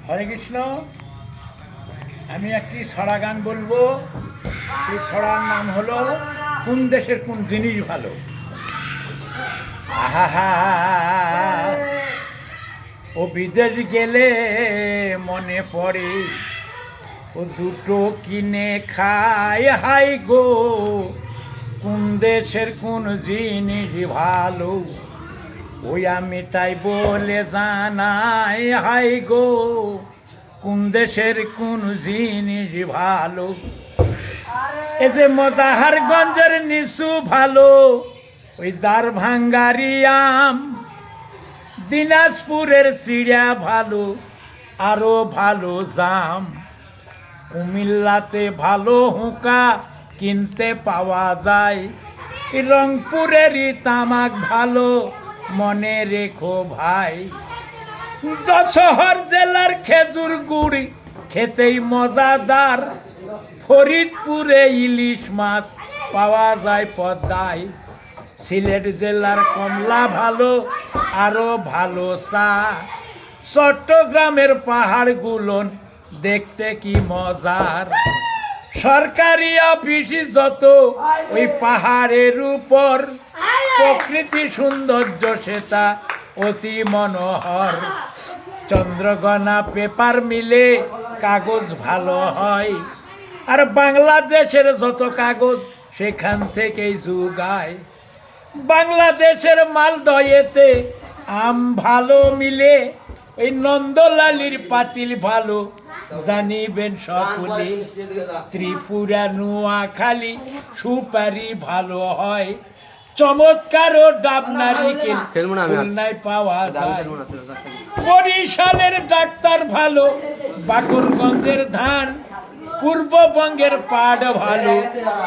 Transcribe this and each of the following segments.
হরে কৃষ্ণ। আমি একটি ছড়া গান বলবো। এই ছড়ার নাম হলো কোন দেশের কোন জিনিস ভালো। আহা, ও বিদেশ গেলে মনে পড়ে ও দুটো কিনে খায়, হাই গো কোন দেশের কোন জিনিস ভালো। ওই আমি তাই বলে জানাই, হাই গো কোন দেশের কোন জিনিস ভালো। এই যে মজাহারগঞ্জের নিচু ভালো, ওই দারভাঙ্গারি আম, দিনাজপুরের চিড়িয়া ভালো, আরো ভালো জাম, কুমিল্লাতে ভালো হুঁকা কিনতে পাওয়া যায়, রংপুরেরই তামাক ভালো মনে রেখো ভাই। যশোর জেলার খেজুর গুড়ি খেতেই মজাদার, ফরিদপুরে ইলিশ মাছ পাওয়া যায় পদ্মায়, সিলেট জেলার কমলা ভালো আরো ভালো চা, চট্টগ্রামের পাহাড়গুলো দেখতে কি মজার। সরকারি অফিস যত ওই পাহাড়ের উপর, প্রকৃতি সৌন্দর্য সেটা অতি মনোহর। চন্দ্রগণা পেপার মিলে কাগজ ভালো হয়, আর বাংলাদেশের যত কাগজ সেখান থেকেই যুগায়। বাংলাদেশের মালদহেতে আম ভালো মিলে, ওই নন্দলালির পাতিল ভালো জানিবেন সকলে। ত্রিপুরা নোয়াখালী সুপারি ভালো হয়, চমৎকার ও ডাব নারিকেল খুলনায় পাওয়া যায়। বরিশালের ডাক্তার ভালো, বাকরগঞ্জের ধান, পূর্ববঙ্গের পাট ভালো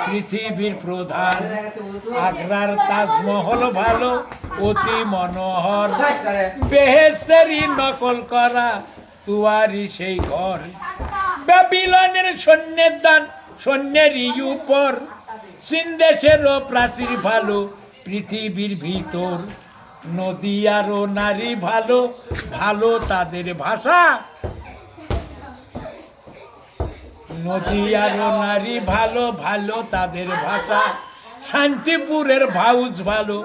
পৃথিবীর প্রধান। আগ্রার তাজমহল ভালো অতি মনোহর, বেহেশতেরই নকল করা তুয়ারি সেই ঘর। ব্যাবিলনের সৈন্যের দান সৈন্যেরই উপর, চীন দেশেরও প্রাচীর ভালো পৃথিবীর ভিতর। নদী আরো নারী ভালো, ভালো তাদের ভাষা। নদী আরো নারী ভালো, ভালো তাদের ভাষা। শান্তিপুরের ভাউজ ভালো,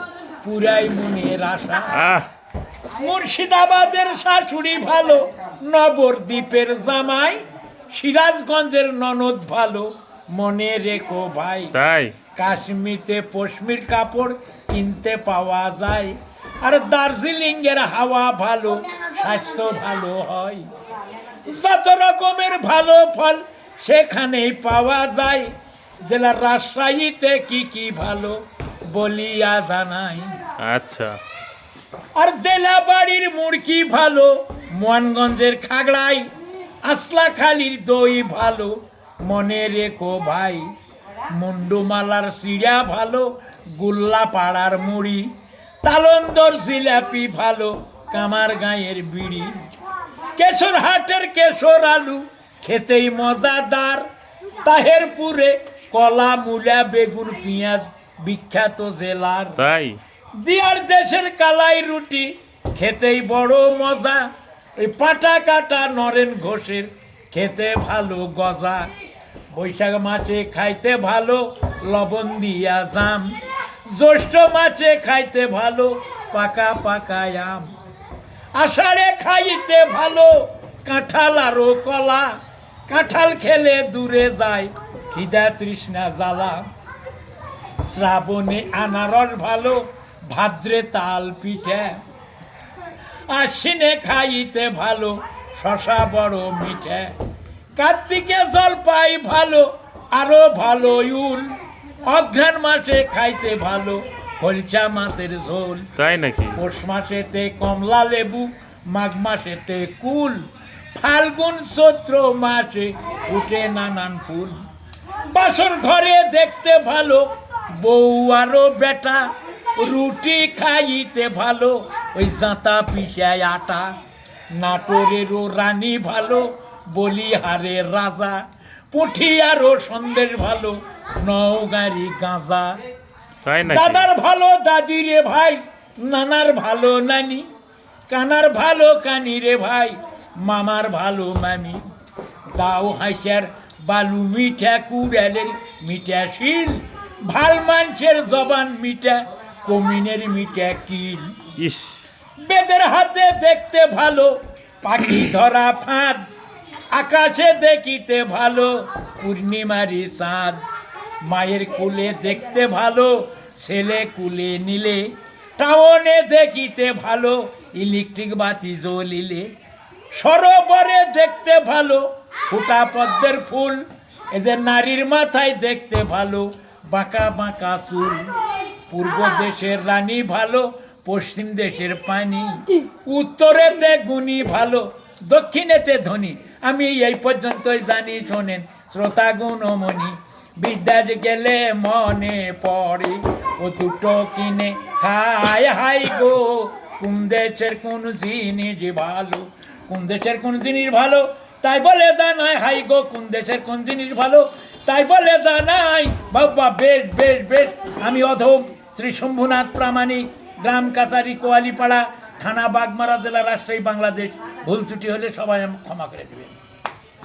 পুরাই মনের আশা। মুর্শিদাবাদের শাশুড়ি ভালো, নবদ্বীপের জামাই, সিরাজগঞ্জের ননদ ভালো মনে রেখো ভাই। তাই কাশ্মীরে পশমির কাপড় কিনতে পাওয়া যায়, আর দার্জিলিং এর হাওয়া ভালো, স্বাস্থ্য ভালো হয়। যত রকমের ভালো ফল সেখানেই পাওয়া যায়, জেলার রাজশাহীতে কি কি ভালো বলিয়া জানাই। আচ্ছা। আর দেলাবাড়ির মুরগি ভালো, মোহনগঞ্জের খাগড়াই, আসলাখালির দই ভালো মনে রেখো ভাই। মুন্ডুমালার চিড়া ভালো, গোল্লা পাড়ার মুড়ি, তালন্দর জিলাপি ভালো, কামার গাঁয়ের বিড়ি। কেশর হাটের কেশর আলু খেতেই মজাদার, তাহেরপুরে কলা মূলা বেগুন পেঁয়াজ বিখ্যাত জেলার। তাই দিয়ার দেশের কালাই রুটি খেতেই বড় মজা, ওই পাটা কাটা নরেন ঘোষের খেতে ভালো গজা। বৈশাখ মাছে খাইতে ভালো লবণ দিয়া জাম, জ্যৈষ্ঠ মাছে খাইতে ভালো পাকা পাকা আম। আষাঢ়ে খাইতে ভালো কাঁঠাল আরো কলা, কাঁঠাল খেলে দূরে যায় খিদা তৃষ্ণা জ্বালা। শ্রাবণে আনারস ভালো, ভাদ্রে তাল পিঠা, আশ্বিনে খাইতে ভালো শশা বড় মিঠা। কার্তিকে জলপাই ভালো আরো ভালো উল, অঘ্রাণ মাসে খাইতে ভালো খলসা মাছের ঝোল। তাই নাকি? পৌষ মাসেতে কমলা লেবু, মাঘ মাসেতে কুল, ফাল্গুন চৈত্র মাসে উঠে নানান ফুল। বাসর ঘরে দেখতে ভালো বউ আরো বেটা, রুটি খাইতে ভালো ওই জাঁতা পিসায় আটা। নাটোরেরও রানী ভালো, বলিহারের রাজা, পুঠি আরো সন্দেশ ভালো, নওগাঁরি গাঁজা। দাদার ভালো দাদি রে ভাই, নানার ভালো নানি, কানার ভালো কানি রে ভাই, মামার ভালো মামি, দাও হাঁসার বালু মিঠা কুড়ালের মিঠা শিল, ভাল মানুষের জবান মিঠা কমিনের মিঠা কিল। ইস, বেদের হাতে দেখতে ভালো পাখি ধরা ফাঁদ, আকাশে দেখিতে ভালো পূর্ণিমারি চাঁদ, মায়ের কুলে দেখতে ভালো ছেলে কুলে নিলে, টাউনে দেখিতে ভালো ইলেকট্রিক বাতি জ্বলিলে, সরোবরে দেখতে ভালো ফোটা পদ্মের ফুল, এদের নারীর মাথায় দেখতে ভালো বাঁকা বাঁকা চুল, পূর্ব দেশের রানী ভালো পশ্চিম দেশের পানি, উত্তরেতে গুণী ভালো দক্ষিণেতে ধনী। আমি এই পর্যন্তই জানি, শোনেন শ্রোতা গুণমণি। বিদ্যার গেলে মনে পড়ে ও দুটো কিনে খায়, হাই গো কোন দেশের কোন জিনিস ভালো, কোন দেশের কোন জিনিস ভালো তাই বলে জানাই, হাই গো কোন দেশের কোন জিনিস ভালো তাই বলে জানাই। বাবা বেশ বেশ বেশ। আমি অধম শ্রী শম্ভুনাথ প্রামাণিক, গ্রাম কাছারি কোয়ালিপাড়া, থানা বাগমারা, জেলা রাজশাহী, বাংলাদেশ। ভুল ত্রুটি হলে সবাই ক্ষমা করে দেবেন।